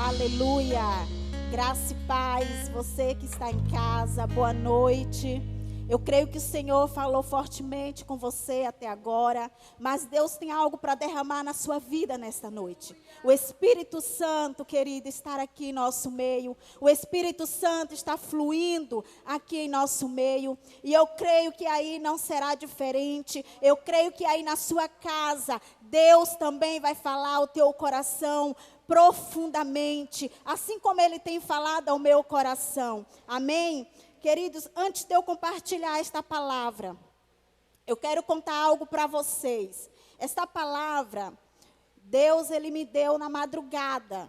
Aleluia. Graça e paz. Você que está em casa, boa noite. Eu creio que o Senhor falou fortemente com você até agora, mas Deus tem algo para derramar na sua vida nesta noite. O Espírito Santo, querido, está aqui em nosso meio. O Espírito Santo está fluindo aqui em nosso meio. E eu creio que aí não será diferente. Eu creio que aí na sua casa, Deus também vai falar ao teu coração profundamente, assim como Ele tem falado ao meu coração. Amém? Queridos, antes de eu compartilhar esta palavra, eu quero contar algo para vocês. Esta palavra, Deus, Ele me deu na madrugada.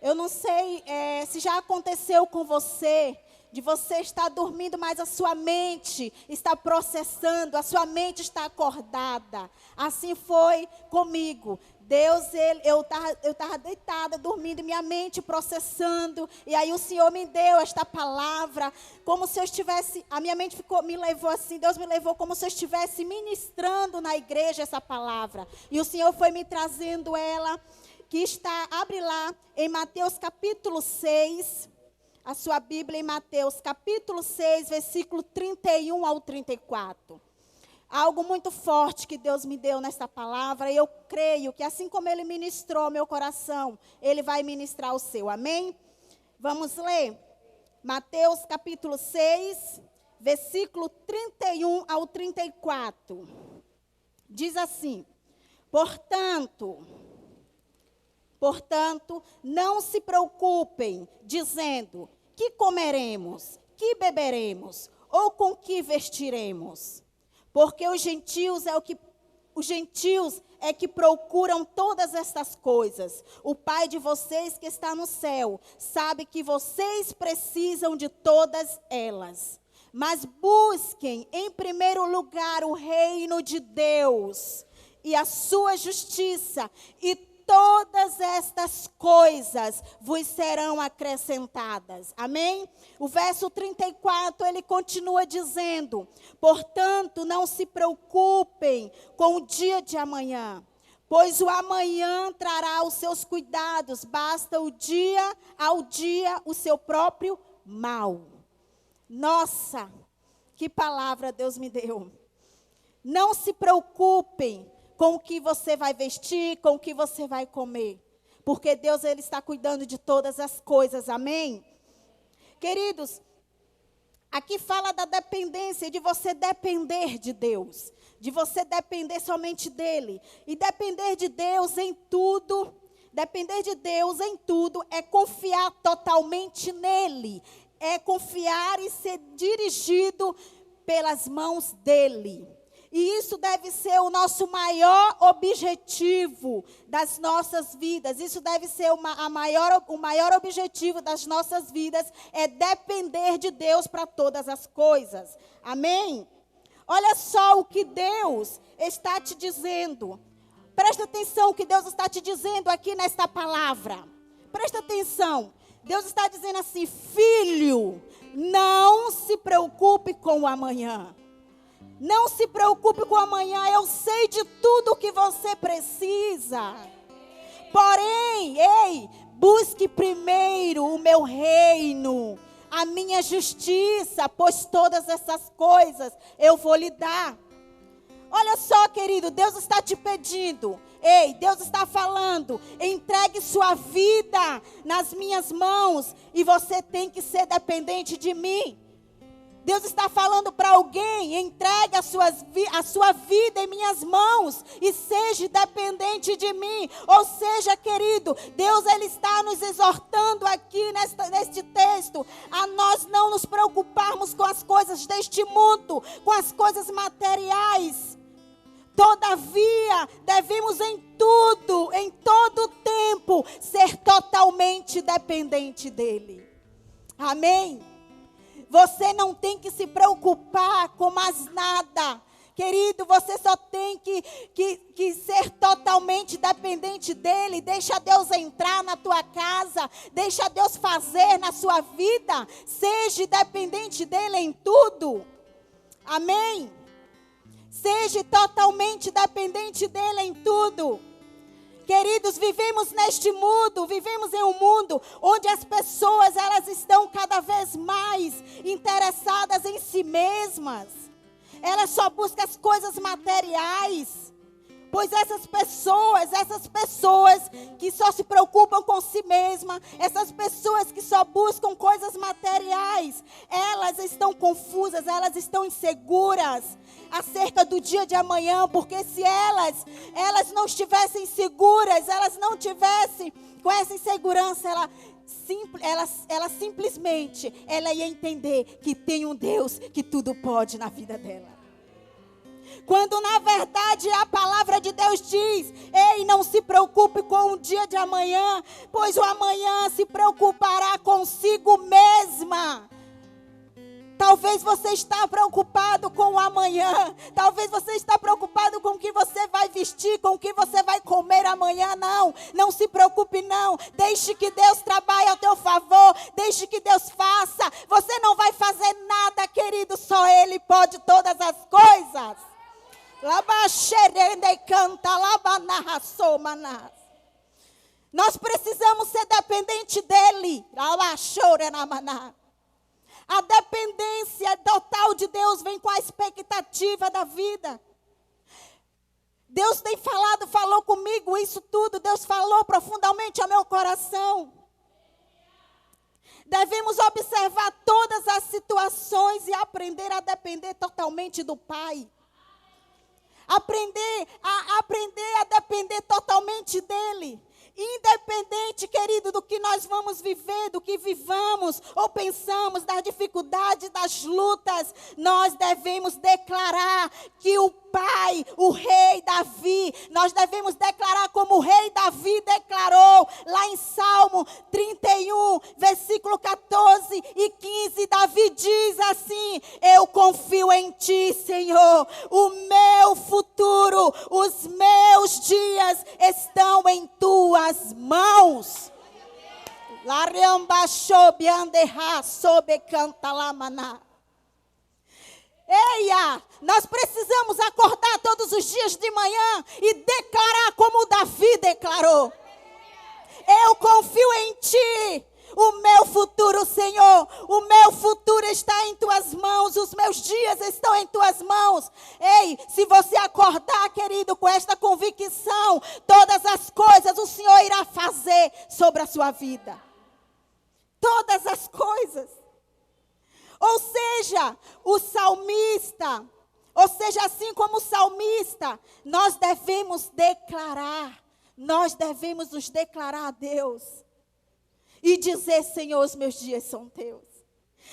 Eu não sei se já aconteceu com você, de você estar dormindo, mas a sua mente está processando, a sua mente está acordada. Assim foi comigo. Deus, eu estava deitada, dormindo, minha mente processando, e aí o Senhor me deu esta palavra, como se eu estivesse, a minha mente me levou assim, Deus me levou como se eu estivesse ministrando na igreja essa palavra, e o Senhor foi me trazendo ela, que está, abre lá, em Mateus capítulo 6, a sua Bíblia em Mateus capítulo 6, versículo 31 ao 34. Algo muito forte que Deus me deu nesta palavra, e eu creio que assim como Ele ministrou meu coração, Ele vai ministrar o seu, amém? Vamos ler? Mateus capítulo 6, versículo 31 ao 34. Diz assim: Portanto, não se preocupem, dizendo, que comeremos, que beberemos, ou com que vestiremos? Porque os gentios é que procuram todas estas coisas. O Pai de vocês que está no céu sabe que vocês precisam de todas elas. Mas busquem em primeiro lugar o reino de Deus e a sua justiça, e todas estas coisas vos serão acrescentadas. Amém? O verso 34, ele continua dizendo: Portanto, não se preocupem com o dia de amanhã, pois o amanhã trará os seus cuidados, basta o dia ao dia o seu próprio mal. Nossa, que palavra Deus me deu. Não se preocupem com o que você vai vestir, com o que você vai comer. Porque Deus, Ele está cuidando de todas as coisas, amém? Queridos, aqui fala da dependência, de você depender de Deus. De você depender somente dEle. E depender de Deus em tudo, é confiar totalmente nele. É confiar e ser dirigido pelas mãos dEle. E isso deve ser o nosso maior objetivo das nossas vidas. Isso deve ser o maior objetivo das nossas vidas, é depender de Deus para todas as coisas. Amém? Olha só o que Deus está te dizendo. Presta atenção o que Deus está te dizendo aqui nesta palavra. Presta atenção. Deus está dizendo assim: filho, não se preocupe com o amanhã. Não se preocupe com amanhã, eu sei de tudo o que você precisa. Porém, busque primeiro o meu reino, a minha justiça, pois todas essas coisas eu vou lhe dar. Olha só, querido, Deus está te pedindo, Deus está falando, entregue sua vida nas minhas mãos e você tem que ser dependente de mim. Deus está falando para alguém: entregue a sua vida em minhas mãos e seja dependente de mim. Ou seja, querido, Deus, Ele está nos exortando aqui neste texto a nós não nos preocuparmos com as coisas deste mundo, com as coisas materiais. Todavia, devemos em todo tempo, ser totalmente dependente dEle. Amém? Você não tem que se preocupar com mais nada. Querido, você só tem que ser totalmente dependente dEle. Deixa Deus entrar na tua casa. Deixa Deus fazer na sua vida. Seja dependente dEle em tudo. Amém? Seja totalmente dependente dEle em tudo. Querido, Queridos, vivemos em um mundo onde as pessoas, elas estão cada vez mais interessadas em si mesmas. Elas só buscam as coisas materiais. Pois essas pessoas que só se preocupam com si mesmas, essas pessoas que só buscam coisas materiais, elas estão confusas, elas estão inseguras acerca do dia de amanhã, porque se elas não estivessem seguras, elas não tivessem com essa insegurança, ela simplesmente ia entender que tem um Deus que tudo pode na vida dela. Quando na verdade a palavra de Deus diz: ei, não se preocupe com o dia de amanhã, pois o amanhã se preocupará consigo mesma. Talvez você está preocupado com o amanhã. Talvez você está preocupado com o que você vai vestir, com o que você vai comer amanhã. Não se preocupe não. Deixe que Deus trabalhe ao teu favor. Deixe que Deus faça. Você não vai fazer nada, querido. Só Ele pode todas as coisas. Nós precisamos ser dependentes dEle. A dependência total de Deus vem com a expectativa da vida. Deus tem falou comigo isso tudo. Deus falou profundamente ao meu coração. Devemos observar todas as situações e aprender a depender totalmente do Pai. Aprender a depender totalmente dEle. Independente, querido, do que nós vamos viver, do que vivamos ou pensamos, das dificuldades, das lutas, nós devemos declarar que o Pai, o rei Davi, nós devemos declarar como o rei Davi declarou lá em Salmo 31, versículo 14 e 15. Davi diz assim: eu confio em ti, Senhor, o meu futuro, os meus dias estão em tuas mãos. Eia, nós precisamos acordar todos os dias de manhã e declarar como Davi declarou: eu confio em ti, o meu futuro, Senhor, o meu futuro está em tuas mãos, os meus dias estão em tuas mãos. Ei, se você acordar, querido, com esta convicção, todas as coisas o Senhor irá fazer sobre a sua vida. Todas as coisas. Ou seja, assim como o salmista, nós devemos nos declarar a Deus e dizer: Senhor, os meus dias são teus.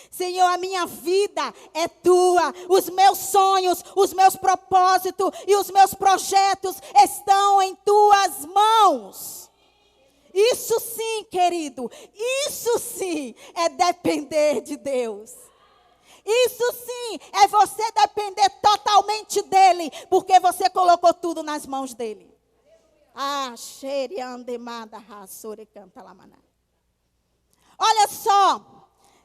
Senhor, a minha vida é tua, os meus sonhos, os meus propósitos e os meus projetos estão em tuas mãos. Isso sim, querido, isso sim é depender de Deus. Isso sim é você depender totalmente dEle, porque você colocou tudo nas mãos dEle. Olha só,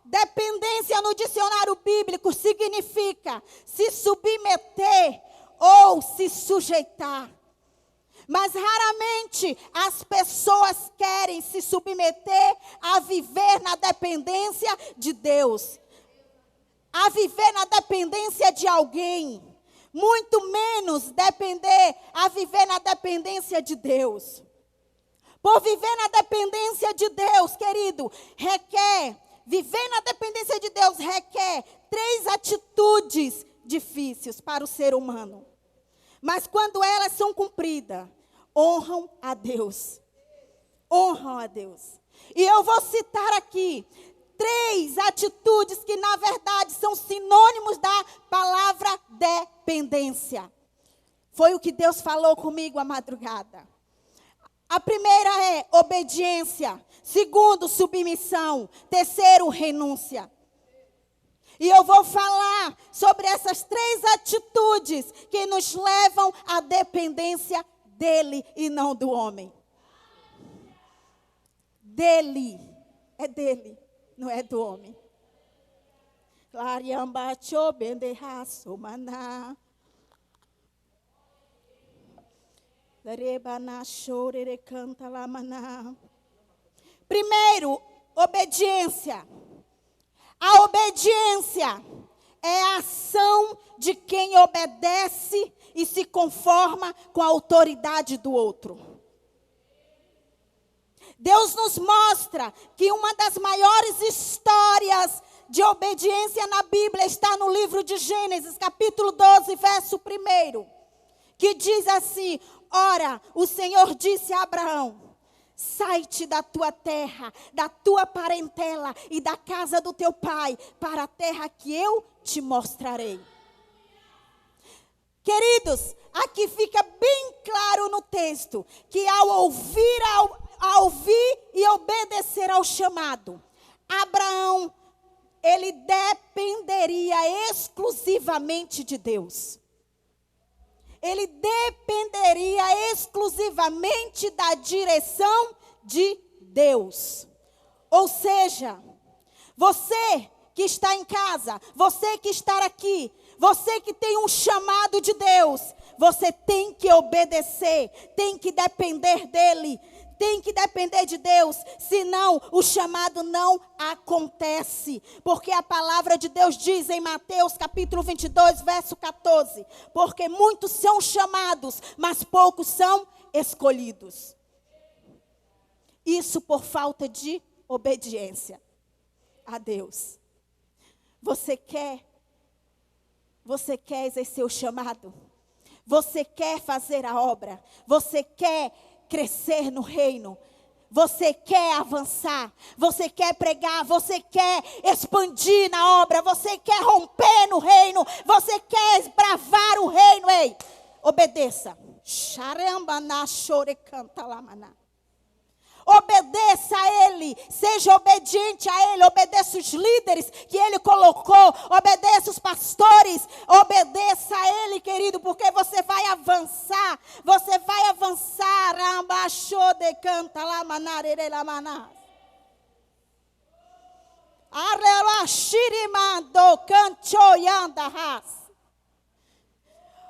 dependência no dicionário bíblico significa se submeter ou se sujeitar. Mas raramente as pessoas querem se submeter a viver na dependência de Deus, a viver na dependência de alguém, muito menos a viver na dependência de Deus. Por viver na dependência de Deus, querido, viver na dependência de Deus requer 3 atitudes difíceis para o ser humano. Mas quando elas são cumpridas, honram a Deus. Honram a Deus. E eu vou citar aqui 3 atitudes que, na verdade, são sinônimos da palavra dependência. Foi o que Deus falou comigo à madrugada. A primeira é obediência. Segundo, submissão. Terceiro, renúncia. E eu vou falar sobre essas 3 atitudes que nos levam à dependência dele e não do homem. Dele. É dele, não é do homem. Primeiro, obediência. A obediência é a ação de quem obedece e se conforma com a autoridade do outro. Deus nos mostra que uma das maiores histórias de obediência na Bíblia está no livro de Gênesis, capítulo 12, verso 1, que diz assim: ora, o Senhor disse a Abraão: sai-te da tua terra, da tua parentela e da casa do teu pai, para a terra que eu te mostrarei. Queridos, aqui fica bem claro no texto que ao ouvir e obedecer ao chamado, Abraão, ele dependeria exclusivamente de Deus. Ele dependeria exclusivamente da direção de Deus. Ou seja, você que está em casa, você que está aqui, você que tem um chamado de Deus, você tem que obedecer, tem que depender dele, tem que depender de Deus, senão o chamado não acontece. Porque a palavra de Deus diz em Mateus capítulo 22, verso 14, porque muitos são chamados, mas poucos são escolhidos. Isso por falta de obediência a Deus. Você quer exercer o chamado? Você quer fazer a obra? Você quer crescer no reino? Você quer avançar? Você quer pregar? Você quer expandir na obra? Você quer romper no reino? Você quer esbravar o reino? Ei, obedeça. Obedeça a Ele, seja obediente a Ele, obedeça os líderes que Ele colocou, obedeça os pastores, obedeça a Ele, querido, porque você vai avançar, você vai avançar.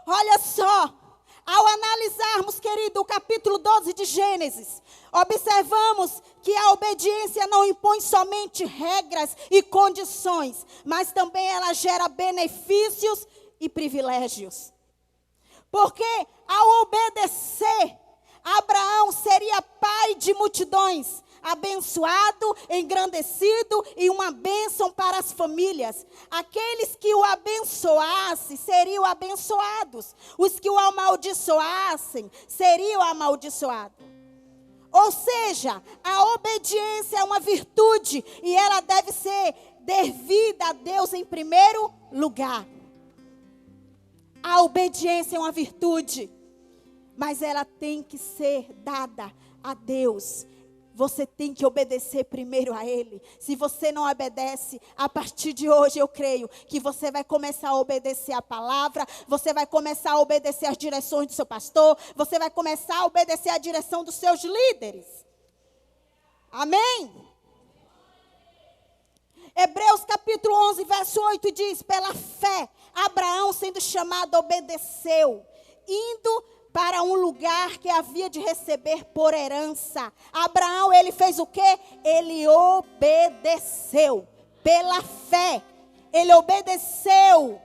Olha só. Ao analisarmos, querido, o capítulo 12 de Gênesis, observamos que a obediência não impõe somente regras e condições, mas também ela gera benefícios e privilégios. Porque ao obedecer, Abraão seria pai de multidões, abençoado, engrandecido e uma bênção para as famílias. Aqueles que o abençoassem seriam abençoados. Os que o amaldiçoassem seriam amaldiçoados. Ou seja, a obediência é uma virtude e ela deve ser devida a Deus em primeiro lugar. A obediência é uma virtude, mas ela tem que ser dada a Deus. Você tem que obedecer primeiro a Ele. Se você não obedece, a partir de hoje eu creio que você vai começar a obedecer a palavra, você vai começar a obedecer as direções do seu pastor, você vai começar a obedecer a direção dos seus líderes. Amém? Hebreus capítulo 11, verso 8 diz: pela fé, Abraão, sendo chamado, obedeceu, indo para um lugar que havia de receber por herança. Abraão, ele fez o quê? Ele obedeceu pela fé. Ele obedeceu.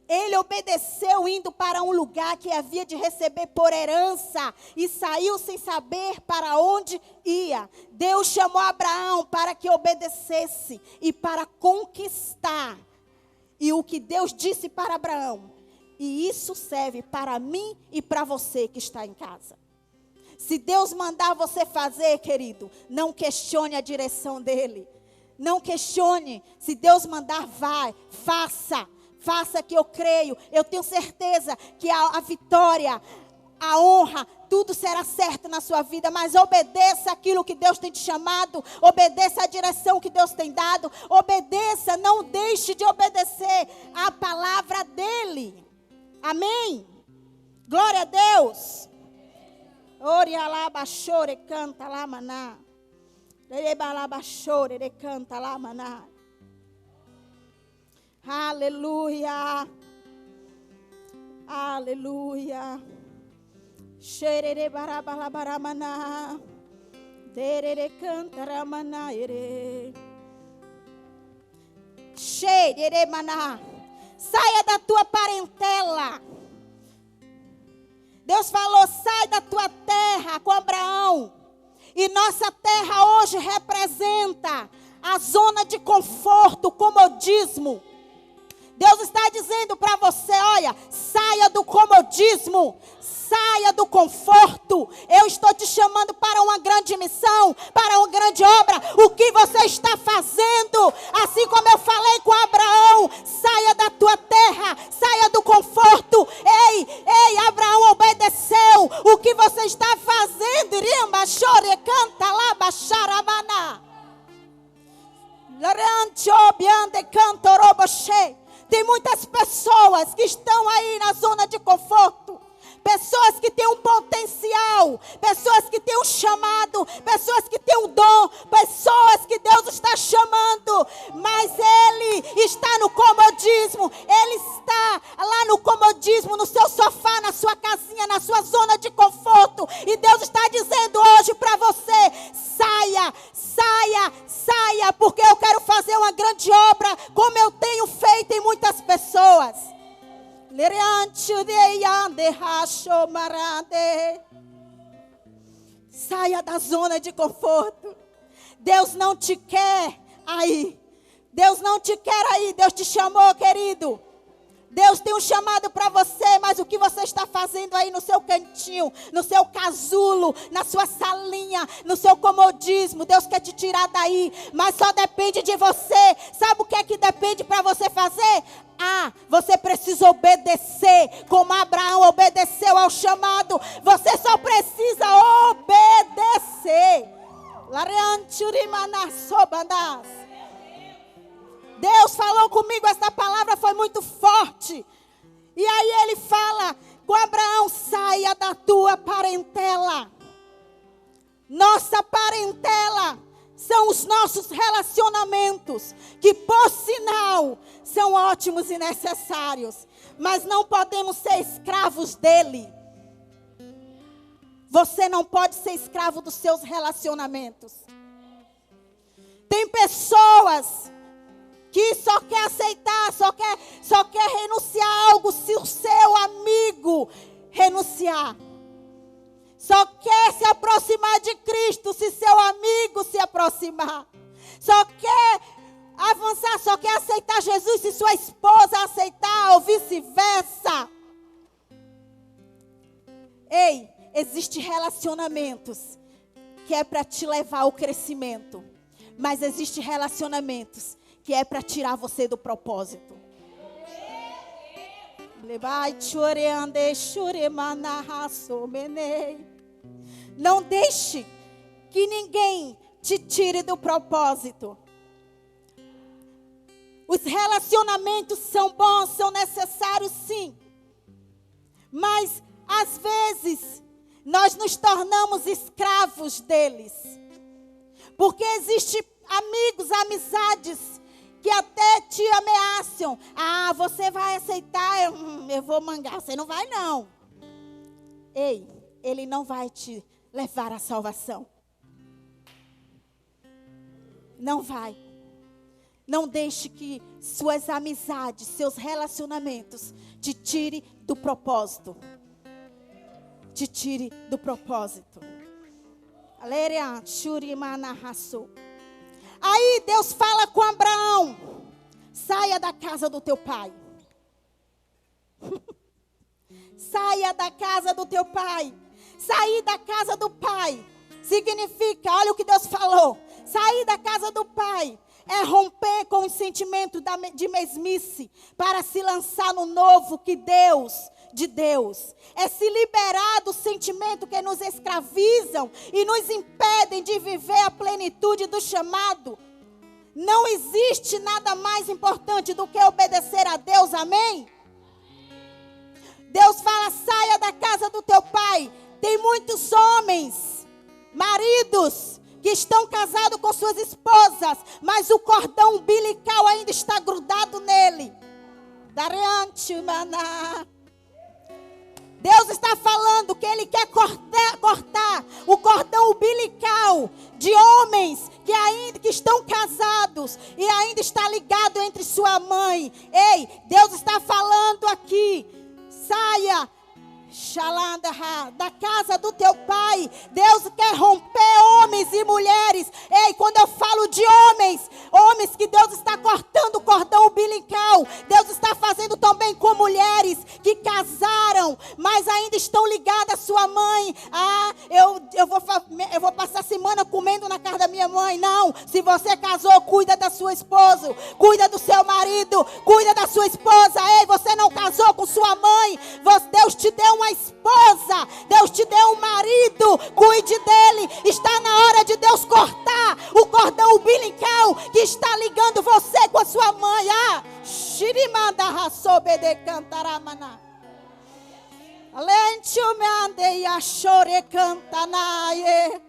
Ele obedeceu indo para um lugar que havia de receber por herança e saiu sem saber para onde ia. Deus chamou Abraão para que obedecesse e para conquistar. E o que Deus disse para Abraão, e isso serve para mim e para você que está em casa. Se Deus mandar você fazer, querido, não questione a direção dele. Não questione. Se Deus mandar, vai, faça. Faça que eu creio. Eu tenho certeza que a vitória, a honra, tudo será certo na sua vida. Mas obedeça aquilo que Deus tem te chamado. Obedeça a direção que Deus tem dado. Obedeça, não deixe de obedecer a palavra dele. Amém? Glória a Deus. Oria lá bachore canta lá maná. Leba lá bachore canta lá maná. Aleluia. Aleluia. Xerere barabalabaramanã. Derere cantaramana ere. Xerere maná. Saia da tua parentela. Deus falou, sai da tua terra com Abraão. E nossa terra hoje representa a zona de conforto, comodismo. Deus está dizendo para você, olha, saia do comodismo, saia do conforto. Eu estou te chamando para uma grande missão, para uma grande obra. O que você está fazendo? Assim como eu falei com Abraão, saia da tua terra, saia do conforto. Ei, Abraão obedeceu. O que você está fazendo? Irimba, chore, canta lá, baixarabana. Larante, obiande, canto, roboche. Tem muitas pessoas que estão aí na zona de conforto. Pessoas que têm um potencial. Pessoas que têm um chamado. Pessoas que têm um dom. Pessoas que Deus está chamando. Mas ele está no comodismo. Ele está lá no comodismo, no seu sofá, na sua casinha, na sua zona de conforto. E Deus está dizendo hoje para você, saia, saia, saia, porque eu quero fazer uma grande obra, como eu tenho feito em muitas pessoas. Saia da zona de conforto. Deus não te quer aí. Deus não te quer aí. Deus te chamou, querido. Deus tem um chamado para você, mas o que você está fazendo aí no seu cantinho, no seu casulo, na sua salinha, no seu comodismo, Deus quer te tirar daí, mas só depende de você. Sabe o que é que depende para você fazer? Você precisa obedecer, como Abraão obedeceu ao chamado. Você só precisa obedecer. Deus falou comigo, essa palavra foi muito forte. E aí ele fala com Abraão, saia da tua parentela. Nossa parentela são os nossos relacionamentos, que por sinal são ótimos e necessários, mas não podemos ser escravos dele. Você não pode ser escravo dos seus relacionamentos. Tem pessoas que só quer aceitar, só quer renunciar a algo se o seu amigo renunciar. Só quer se aproximar de Cristo se seu amigo se aproximar. Só quer avançar, só quer aceitar Jesus se sua esposa aceitar, ou vice-versa. Ei, existem relacionamentos que é para te levar ao crescimento. Mas existem relacionamentos que é para tirar você do propósito. Não deixe que ninguém te tire do propósito. Os relacionamentos são bons, são necessários sim. Mas às vezes nós nos tornamos escravos deles. Porque existem amigos, amizades que até te ameaçam. Você vai aceitar, eu vou mangar. Você não vai não. Ei, ele não vai te levar à salvação. Não vai. Não deixe que suas amizades, seus relacionamentos te tire do propósito. Te tire do propósito. Aí Deus fala com Abraão, saia da casa do teu pai. Saia da casa do teu pai. Sair da casa do pai significa, olha o que Deus falou, sair da casa do pai é romper com o sentimento de mesmice para se lançar no novo de Deus. É se liberar do sentimento que nos escravizam e nos impedem de viver a plenitude do chamado. Não existe nada mais importante do que obedecer a Deus, amém? Deus fala, saia da casa do teu pai. Tem muitos homens, maridos, que estão casados com suas esposas, mas o cordão umbilical ainda está grudado nele. Deus está falando que Ele quer cortar o cordão umbilical de homens que estão casados e ainda está ligado entre sua mãe. Ei, Deus está falando aqui, saia da casa do teu pai. Deus quer romper homens e mulheres. Ei, quando eu falo de homens que Deus está cortando o cordão umbilical, Deus está fazendo também com mulheres que casaram, mas ainda estão ligadas à sua mãe. Eu vou passar a semana comendo na casa da minha mãe. Não, se você casou, cuida da sua esposa, cuida do seu marido, cuida da sua esposa. Ei, você não casou com sua mãe, Deus te deu uma esposa, Deus te deu um marido, cuide dele. Está na hora de Deus cortar o cordão umbilical que está ligando você com a sua mãe. Shirimanda rasobede cantaramana. Alenchumande ya chore cantanaye.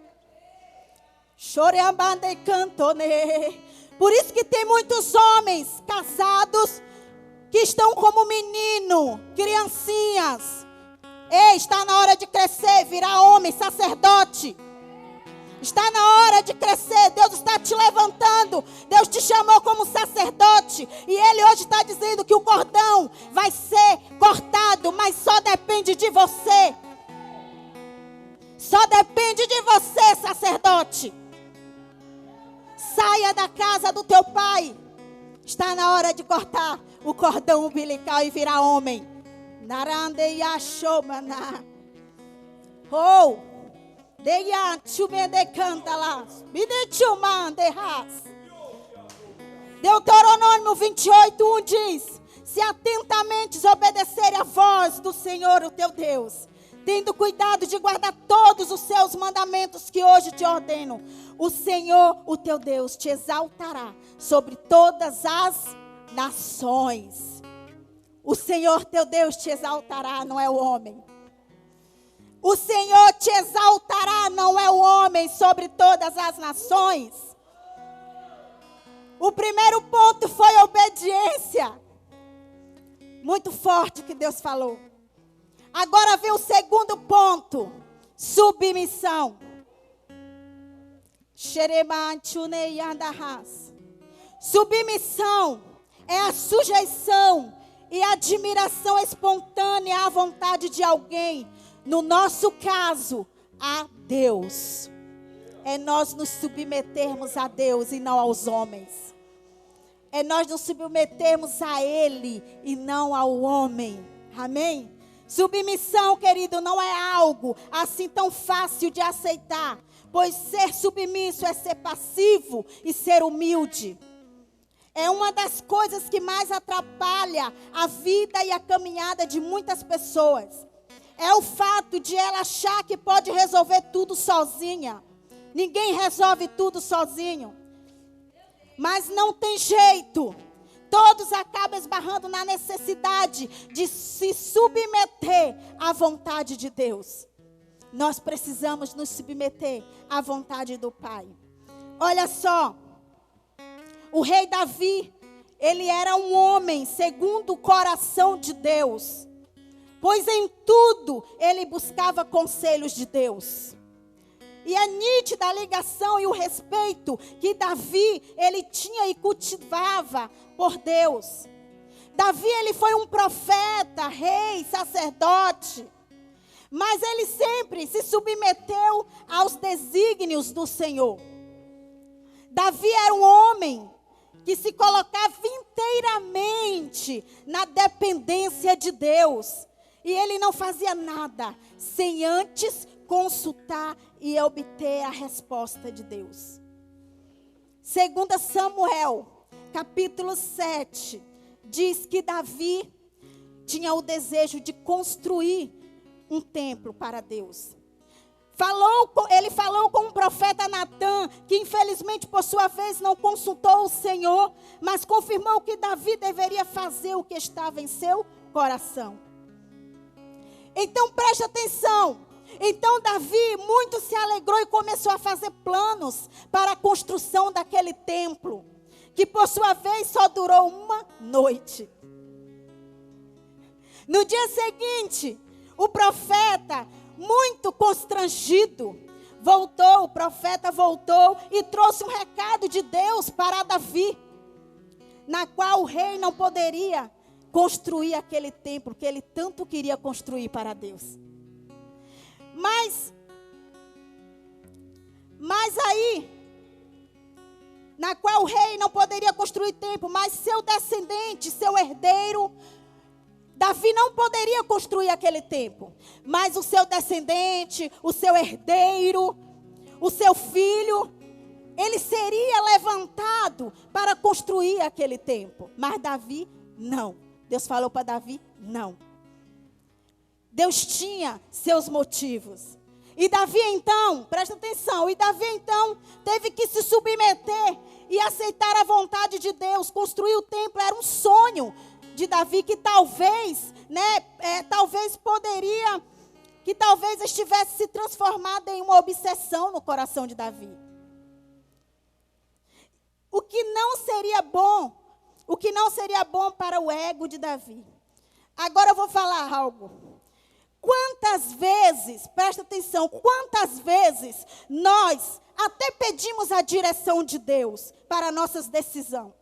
Choreambande cantone. Por isso que tem muitos homens casados que estão como menino, criancinhas. Ei, está na hora de crescer, virar homem, sacerdote. Está na hora de crescer. Deus está te levantando. Deus te chamou como sacerdote. E Ele hoje está dizendo que o cordão vai ser cortado, mas só depende de você. Só depende de você, sacerdote. Saia da casa do teu pai. Está na hora de cortar o cordão umbilical e virar homem. Narandeia shomana. Oh, deia chumende canta lá. Bide chumande ras. Deuteronômio 28:1 diz: se atentamente obedecerem a voz do Senhor, o teu Deus, tendo cuidado de guardar todos os seus mandamentos que hoje te ordeno, o Senhor, o teu Deus, te exaltará sobre todas as nações. O Senhor teu Deus te exaltará, não é o homem. O Senhor te exaltará, não é o homem, sobre todas as nações. O primeiro ponto foi obediência. Muito forte que Deus falou. Agora vem o segundo ponto. Submissão. Submissão é a sujeição e admiração espontânea à vontade de alguém. No nosso caso, a Deus. É nós nos submetermos a Deus e não aos homens. É nós nos submetermos a Ele e não ao homem. Amém? Submissão, querido, não é algo assim tão fácil de aceitar. Pois ser submisso é ser passivo e ser humilde. É uma das coisas que mais atrapalha a vida e a caminhada de muitas pessoas. É o fato de ela achar que pode resolver tudo sozinha. Ninguém resolve tudo sozinho. Mas não tem jeito. Todos acabam esbarrando na necessidade de se submeter à vontade de Deus. Nós precisamos nos submeter à vontade do Pai. Olha só. O rei Davi, ele era um homem segundo o coração de Deus. Pois em tudo ele buscava conselhos de Deus. E a nítida ligação e o respeito que Davi, ele tinha e cultivava por Deus. Davi, ele foi um profeta, rei, sacerdote. Mas ele sempre se submeteu aos desígnios do Senhor. Davi era um homem que se colocava inteiramente na dependência de Deus. E ele não fazia nada sem antes consultar e obter a resposta de Deus. 2 Samuel, capítulo 7, diz que Davi tinha o desejo de construir um templo para Deus. Ele falou com o profeta Natã, que infelizmente por sua vez não consultou o Senhor, mas confirmou que Davi deveria fazer o que estava em seu coração. Então preste atenção. Então Davi muito se alegrou e começou a fazer planos para a construção daquele templo, que por sua vez só durou uma noite. No dia seguinte, O profeta, muito constrangido, o profeta voltou e trouxe um recado de Deus para Davi, na qual o rei não poderia construir aquele templo que ele tanto queria construir para Deus. Mas aí, na qual o rei não poderia construir templo, mas seu descendente, seu herdeiro, Davi não poderia construir aquele templo, mas o seu descendente, o seu herdeiro, o seu filho, ele seria levantado para construir aquele templo. Mas Davi, não. Deus falou para Davi, não. Deus tinha seus motivos. E Davi então, presta atenção, teve que se submeter e aceitar a vontade de Deus. Construir o templo era um sonho de Davi que talvez estivesse se transformado em uma obsessão no coração de Davi. O que não seria bom para o ego de Davi. Agora eu vou falar algo. Quantas vezes, presta atenção, quantas vezes nós até pedimos a direção de Deus para a nossa decisão,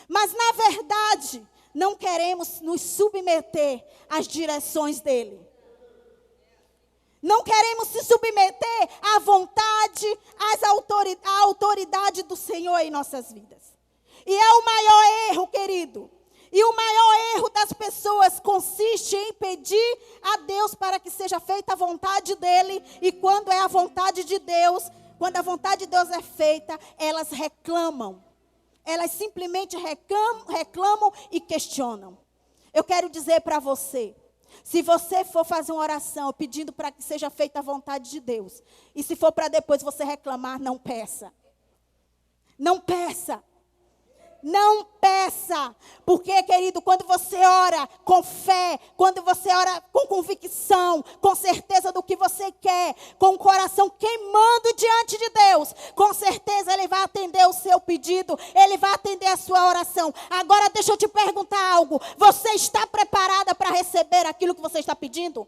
mas na verdade não queremos nos submeter às direções dele. Não queremos se submeter à vontade, à autoridade do Senhor em nossas vidas. E é o maior erro, querido. E o maior erro das pessoas consiste em pedir a Deus para que seja feita a vontade dele. E quando é a vontade de Deus, quando a vontade de Deus é feita, elas reclamam. Elas simplesmente reclamam e questionam. Eu quero dizer para você, se você for fazer uma oração pedindo para que seja feita a vontade de Deus, e se for para depois você reclamar, não peça. Não peça. Não peça, porque, querido, quando você ora com fé, quando você ora com convicção, com certeza do que você quer, com o coração queimando diante de Deus, com certeza Ele vai atender o seu pedido, Ele vai atender a sua oração. Agora deixa eu te perguntar algo, você está preparada para receber aquilo que você está pedindo?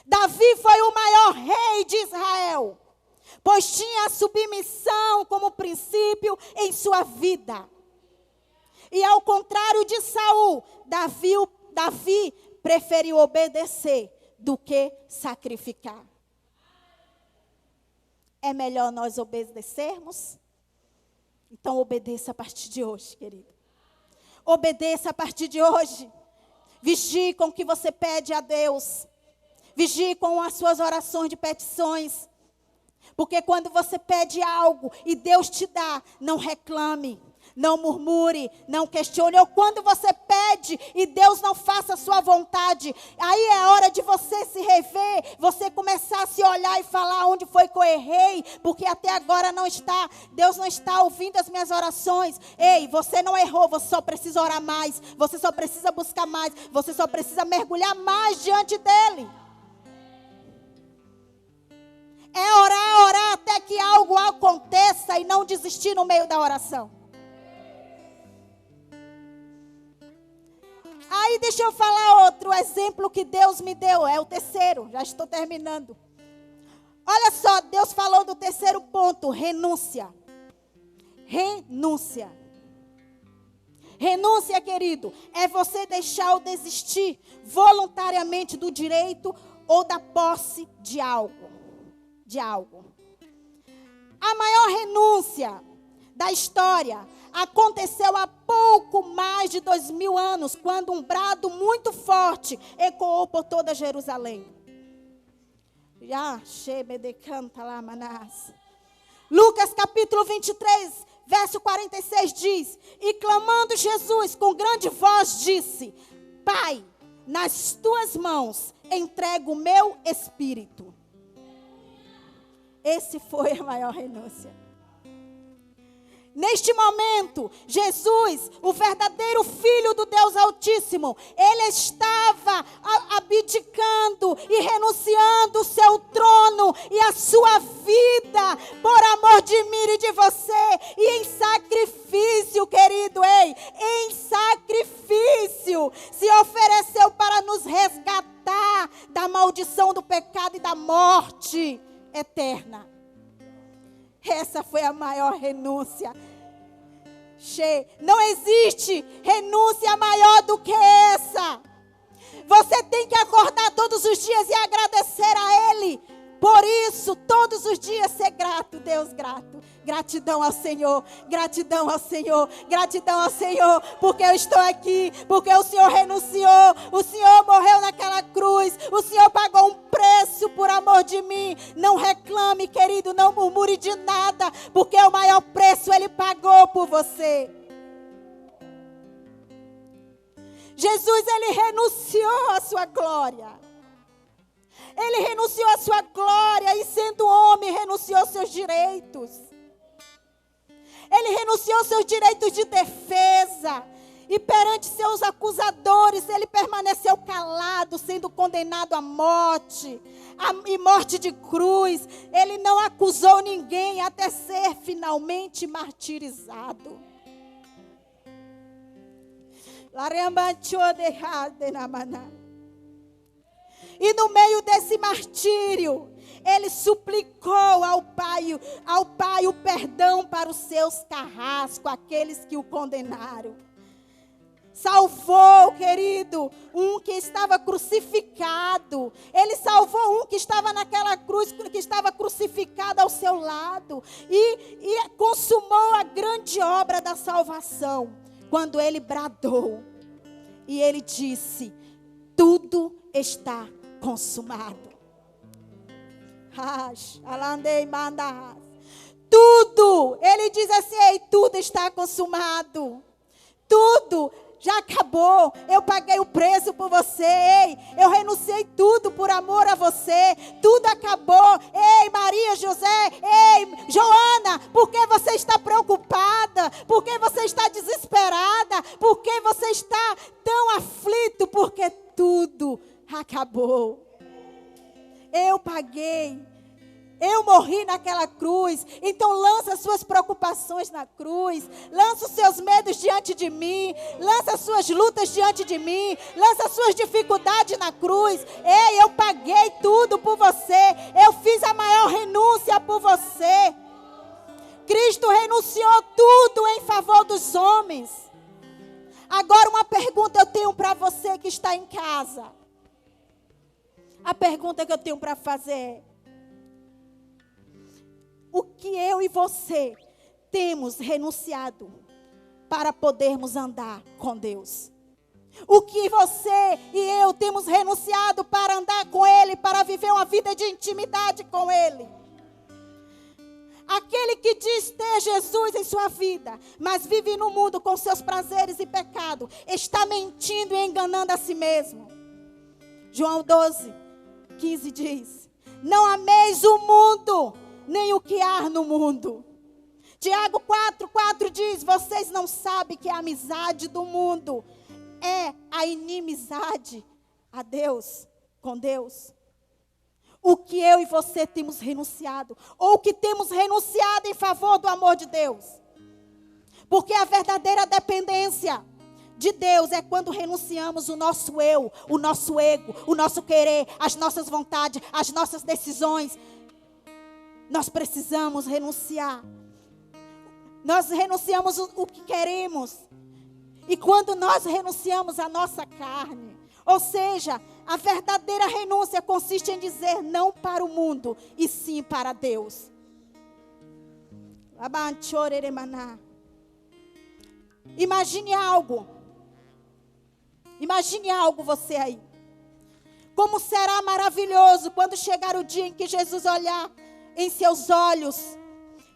Davi foi o maior rei de Israel, pois tinha a submissão como princípio em sua vida. E ao contrário de Saul, Davi preferiu obedecer do que sacrificar. É melhor nós obedecermos? Então obedeça a partir de hoje, querido. Obedeça a partir de hoje. Vigie com o que você pede a Deus. Vigie com as suas orações de petições. Porque quando você pede algo e Deus te dá, não reclame, não murmure, não questione. Ou quando você pede e Deus não faça a sua vontade, aí é hora de você se rever, você começar a se olhar e falar onde foi que eu errei, porque até agora Deus não está ouvindo as minhas orações. Ei, você não errou, você só precisa orar mais, você só precisa buscar mais, você só precisa mergulhar mais diante dEle. É orar até que algo aconteça e não desistir no meio da oração. Aí deixa eu falar outro exemplo que Deus me deu. É o terceiro, já estou terminando. Olha só, Deus falou do terceiro ponto, renúncia. Renúncia. Renúncia, querido, é você deixar ou desistir voluntariamente do direito ou da posse de algo. A maior renúncia da história aconteceu há pouco mais de 2000 anos, quando um brado muito forte ecoou por toda Jerusalém. Lucas capítulo 23, verso 46 diz: e clamando Jesus com grande voz disse: Pai, nas tuas mãos entrego o meu espírito. Esse foi a maior renúncia. Neste momento, Jesus, o verdadeiro Filho do Deus Altíssimo, ele estava abdicando negando e renunciando o seu trono e a sua vida por amor de mim e de você, e em sacrifício, querido, em sacrifício, se ofereceu para nos resgatar da maldição do pecado e da morte eterna. Essa foi a maior renúncia. Não existe renúncia maior do que essa. Você tem que acordar todos os dias e agradecer a Ele. Por isso, todos os dias ser grato, Deus grato. Gratidão ao Senhor, gratidão ao Senhor, gratidão ao Senhor, porque eu estou aqui, porque o Senhor renunciou, o Senhor morreu naquela cruz, o Senhor pagou um preço por amor de mim. Não reclame, querido, não murmure de nada, porque o maior preço Ele pagou por você. Jesus, Ele renunciou à sua glória. Ele renunciou à sua glória e, sendo homem, renunciou aos seus direitos. Ele renunciou aos seus direitos de defesa. E perante seus acusadores, ele permaneceu calado, sendo condenado à morte. E morte de cruz. Ele não acusou ninguém até ser finalmente martirizado. E no meio desse martírio, ele suplicou ao Pai o perdão para os seus carrascos, aqueles que o condenaram. Salvou, querido, um que estava crucificado. Ele salvou um que estava naquela cruz, que estava crucificado ao seu lado. E consumou a grande obra da salvação. Quando ele bradou. E ele disse: tudo está consumado. Tudo. Ele diz assim: ei, tudo está consumado. Tudo já acabou. Eu paguei o preço por você. Ei, eu renunciei tudo por amor a você. Tudo acabou. Ei, Maria, José, ei, Joana, por que você está preocupada? Por que você está desesperada? Por que você está tão aflito? Porque tudo acabou. Eu paguei. Eu morri naquela cruz. Então lança suas preocupações na cruz. Lança os seus medos diante de mim. Lança suas lutas diante de mim. Lança suas dificuldades na cruz. Ei, eu paguei tudo por você. Eu fiz a maior renúncia por você. Cristo renunciou tudo em favor dos homens. Agora uma pergunta eu tenho para você que está em casa. A pergunta que eu tenho para fazer é: o que eu e você temos renunciado para podermos andar com Deus? O que você e eu temos renunciado para andar com Ele, para viver uma vida de intimidade com Ele? Aquele que diz ter Jesus em sua vida, mas vive no mundo com seus prazeres e pecado, está mentindo e enganando a si mesmo. João 12:15 diz: não ameis o mundo, nem o que há no mundo. Tiago 4:4 diz: vocês não sabem que a amizade do mundo é a inimizade a Deus, com Deus. O que eu e você temos renunciado, ou o que temos renunciado em favor do amor de Deus. Porque a verdadeira dependência de Deus é quando renunciamos o nosso eu, o nosso ego, o nosso querer, as nossas vontades, as nossas decisões. Nós precisamos renunciar. Nós renunciamos o que queremos. E quando nós renunciamos a nossa carne, ou seja, a verdadeira renúncia consiste em dizer não para o mundo, e sim para Deus. Imagine algo. Imagine algo você aí. Como será maravilhoso quando chegar o dia em que Jesus olhar em seus olhos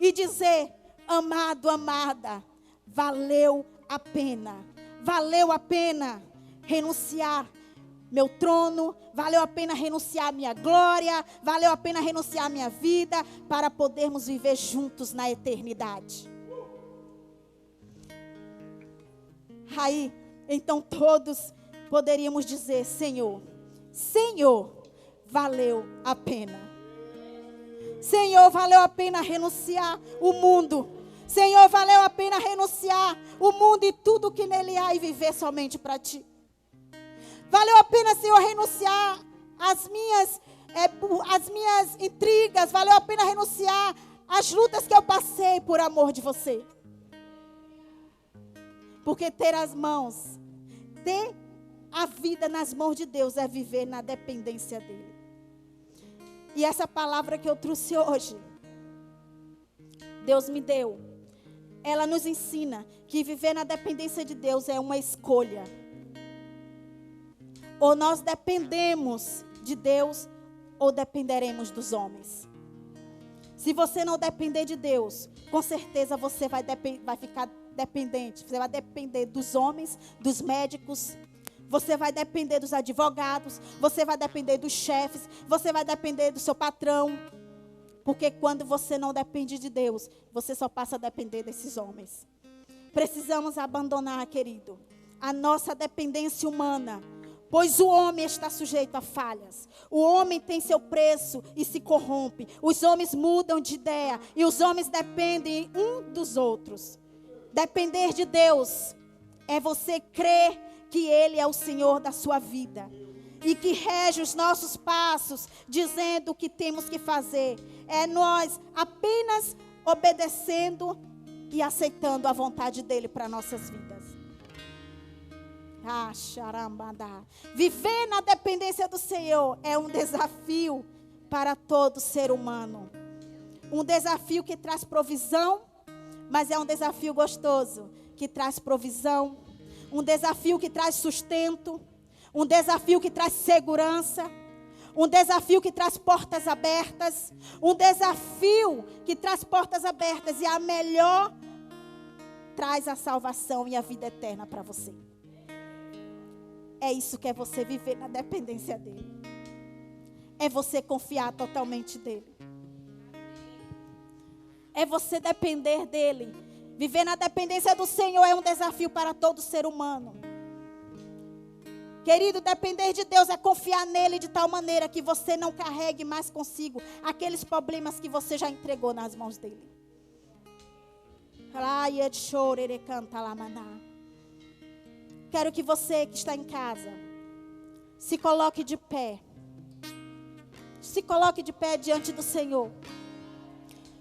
e dizer: amado, amada, valeu a pena renunciar meu trono, valeu a pena renunciar minha glória, valeu a pena renunciar minha vida, para podermos viver juntos na eternidade. Aí, então todos poderíamos dizer: Senhor, Senhor, valeu a pena. Senhor, valeu a pena renunciar o mundo. Senhor, valeu a pena renunciar o mundo e tudo que nele há e viver somente para ti. Valeu a pena, Senhor, renunciar as minhas intrigas. Valeu a pena renunciar às lutas que eu passei por amor de você. Porque ter a vida nas mãos de Deus é viver na dependência dele. E essa palavra que eu trouxe hoje, Deus me deu. Ela nos ensina que viver na dependência de Deus é uma escolha. Ou nós dependemos de Deus, ou dependeremos dos homens. Se você não depender de Deus, com certeza você vai ficar dependente. Você vai depender dos homens, dos médicos. Você vai depender dos advogados. Você vai depender dos chefes. Você vai depender do seu patrão. Porque quando você não depende de Deus, você só passa a depender desses homens. Precisamos abandonar, querido, a nossa dependência humana. Pois o homem está sujeito a falhas. O homem tem seu preço e se corrompe. Os homens mudam de ideia. E os homens dependem um dos outros. Depender de Deus é você crer que Ele é o Senhor da sua vida. E que rege os nossos passos, dizendo o que temos que fazer. É nós apenas obedecendo e aceitando a vontade dEle para nossas vidas. Ah, charambada. Viver na dependência do Senhor é um desafio para todo ser humano. Um desafio que traz provisão, mas é um desafio gostoso, que traz provisão. Um desafio que traz sustento. Um desafio que traz segurança. Um desafio que traz portas abertas. Um desafio que traz portas abertas. E a melhor traz a salvação e a vida eterna para você. É isso que é você viver na dependência dEle. É você confiar totalmente dEle. É você depender dEle. Viver na dependência do Senhor é um desafio para todo ser humano. Querido, depender de Deus é confiar nele de tal maneira que você não carregue mais consigo aqueles problemas que você já entregou nas mãos dele. Quero que você que está em casa se coloque de pé. Se coloque de pé diante do Senhor.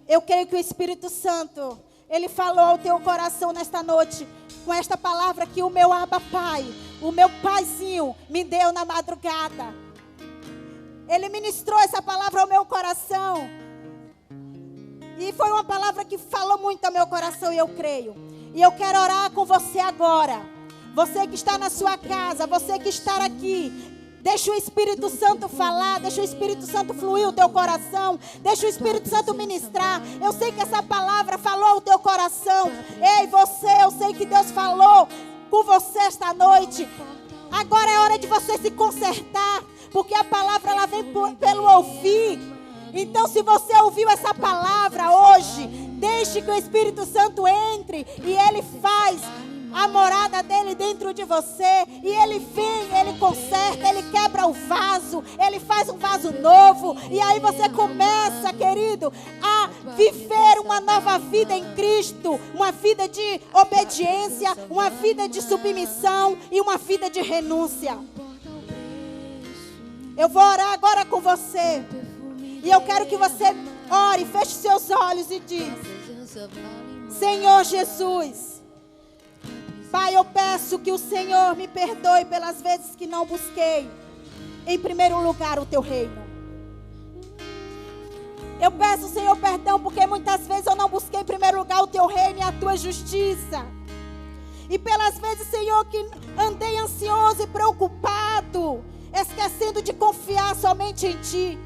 Eu creio que o Espírito Santo, Ele falou ao teu coração nesta noite, com esta palavra que o meu Abba Pai, o meu paizinho, me deu na madrugada. Ele ministrou essa palavra ao meu coração. E foi uma palavra que falou muito ao meu coração e eu creio. E eu quero orar com você agora. Você que está na sua casa, você que está aqui. Deixa o Espírito Santo falar, deixa o Espírito Santo fluir o teu coração, deixa o Espírito Santo ministrar. Eu sei que essa palavra falou ao teu coração. Ei, você, eu sei que Deus falou com você esta noite. Agora é hora de você se consertar, porque a palavra ela vem pelo ouvir. Então, se você ouviu essa palavra hoje, deixe que o Espírito Santo entre e Ele faz a morada dele dentro de você. E Ele vem, Ele conserta, Ele quebra o vaso, Ele faz um vaso novo. E aí você começa, querido, a viver uma nova vida em Cristo. Uma vida de obediência, uma vida de submissão e uma vida de renúncia. Eu vou orar agora com você. E eu quero que você ore, feche seus olhos e diz: Senhor Jesus, Pai, eu peço que o Senhor me perdoe pelas vezes que não busquei, em primeiro lugar, o Teu reino. Eu peço, Senhor, perdão, porque muitas vezes eu não busquei em primeiro lugar o Teu reino e a Tua justiça. E pelas vezes, Senhor, que andei ansioso e preocupado, esquecendo de confiar somente em Ti.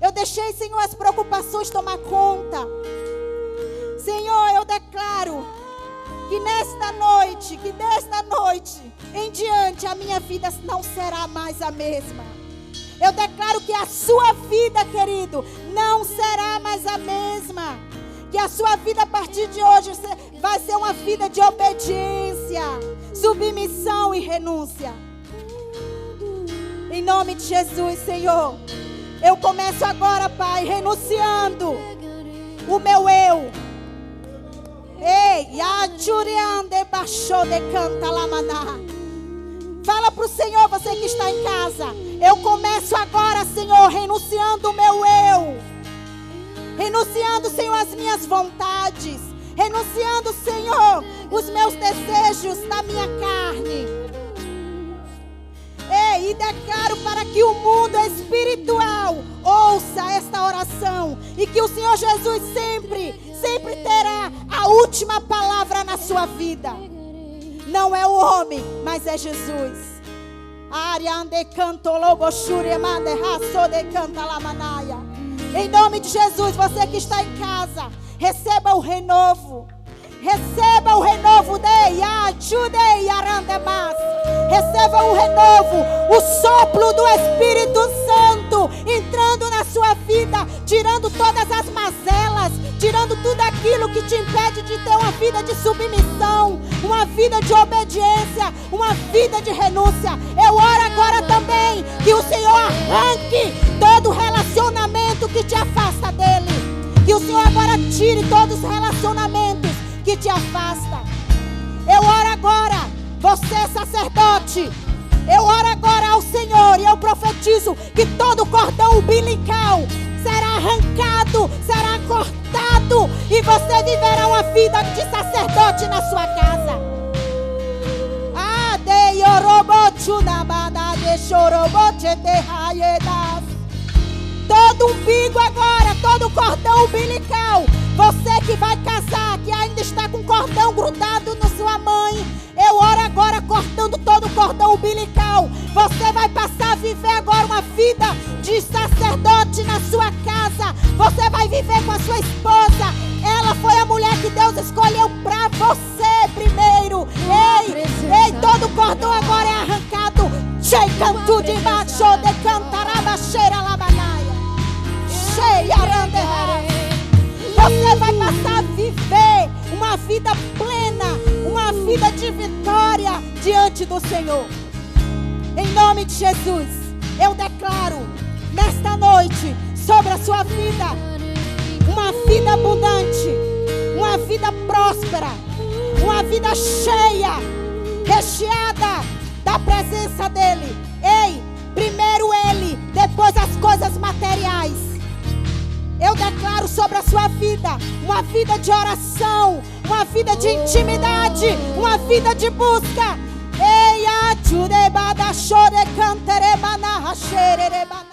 Eu deixei, Senhor, as preocupações tomar conta. Senhor, eu declaro que nesta noite em diante, a minha vida não será mais a mesma. Eu declaro que a sua vida, querido, não será mais a mesma. Que a sua vida a partir de hoje vai ser uma vida de obediência, submissão e renúncia. Em nome de Jesus, Senhor. Eu começo agora, Pai, renunciando o meu eu. Ei, Yachuriande baixou de canta lamaná. Fala para o Senhor, você que está em casa. Eu começo agora, Senhor, renunciando o meu eu. Renunciando, Senhor, as minhas vontades. Renunciando, Senhor, os meus desejos da minha carne. Ei, e declaro para que o mundo espiritual ouça esta oração. E que o Senhor Jesus sempre terá a última palavra na sua vida. Não é o homem, mas é Jesus. Em nome de Jesus, você que está em casa, receba o renovo. Receba o renovo receba o renovo, o sopro do Espírito Santo entrando na sua vida, tirando todas as mazelas, tirando tudo aquilo que te impede de ter uma vida de submissão, uma vida de obediência, uma vida de renúncia. Eu oro agora também que o Senhor arranque todo relacionamento que te afasta dele. Que o Senhor agora tire todos os relacionamentos que te afasta. Eu oro agora, você sacerdote, eu oro agora ao Senhor e eu profetizo que todo cordão umbilical será arrancado, será cortado e você viverá uma vida de sacerdote na sua casa. Todo umbigo agora, todo cordão umbilical, você que vai casar, que ainda está com cordão grudado na sua mãe, eu oro agora cortando todo o cordão umbilical. Você vai passar a viver agora uma vida de sacerdote na sua casa. Você vai viver com a sua esposa. Ela foi a mulher que Deus escolheu para você primeiro. Ei, todo o cordão agora é arrancado. Checantu de baixo de cantaraba cheira labanaia. Cheia randerá. Você vai passar a viver uma vida plena, uma vida de vitória diante do Senhor. Em nome de Jesus, eu declaro nesta noite sobre a sua vida uma vida abundante, uma vida próspera, uma vida cheia, recheada da presença dEle. Ei, primeiro Ele, depois as coisas materiais. Eu declaro sobre a sua vida uma vida de oração, uma vida de intimidade, uma vida de busca. Ei, a chore bada chore cantere mana hashere bada.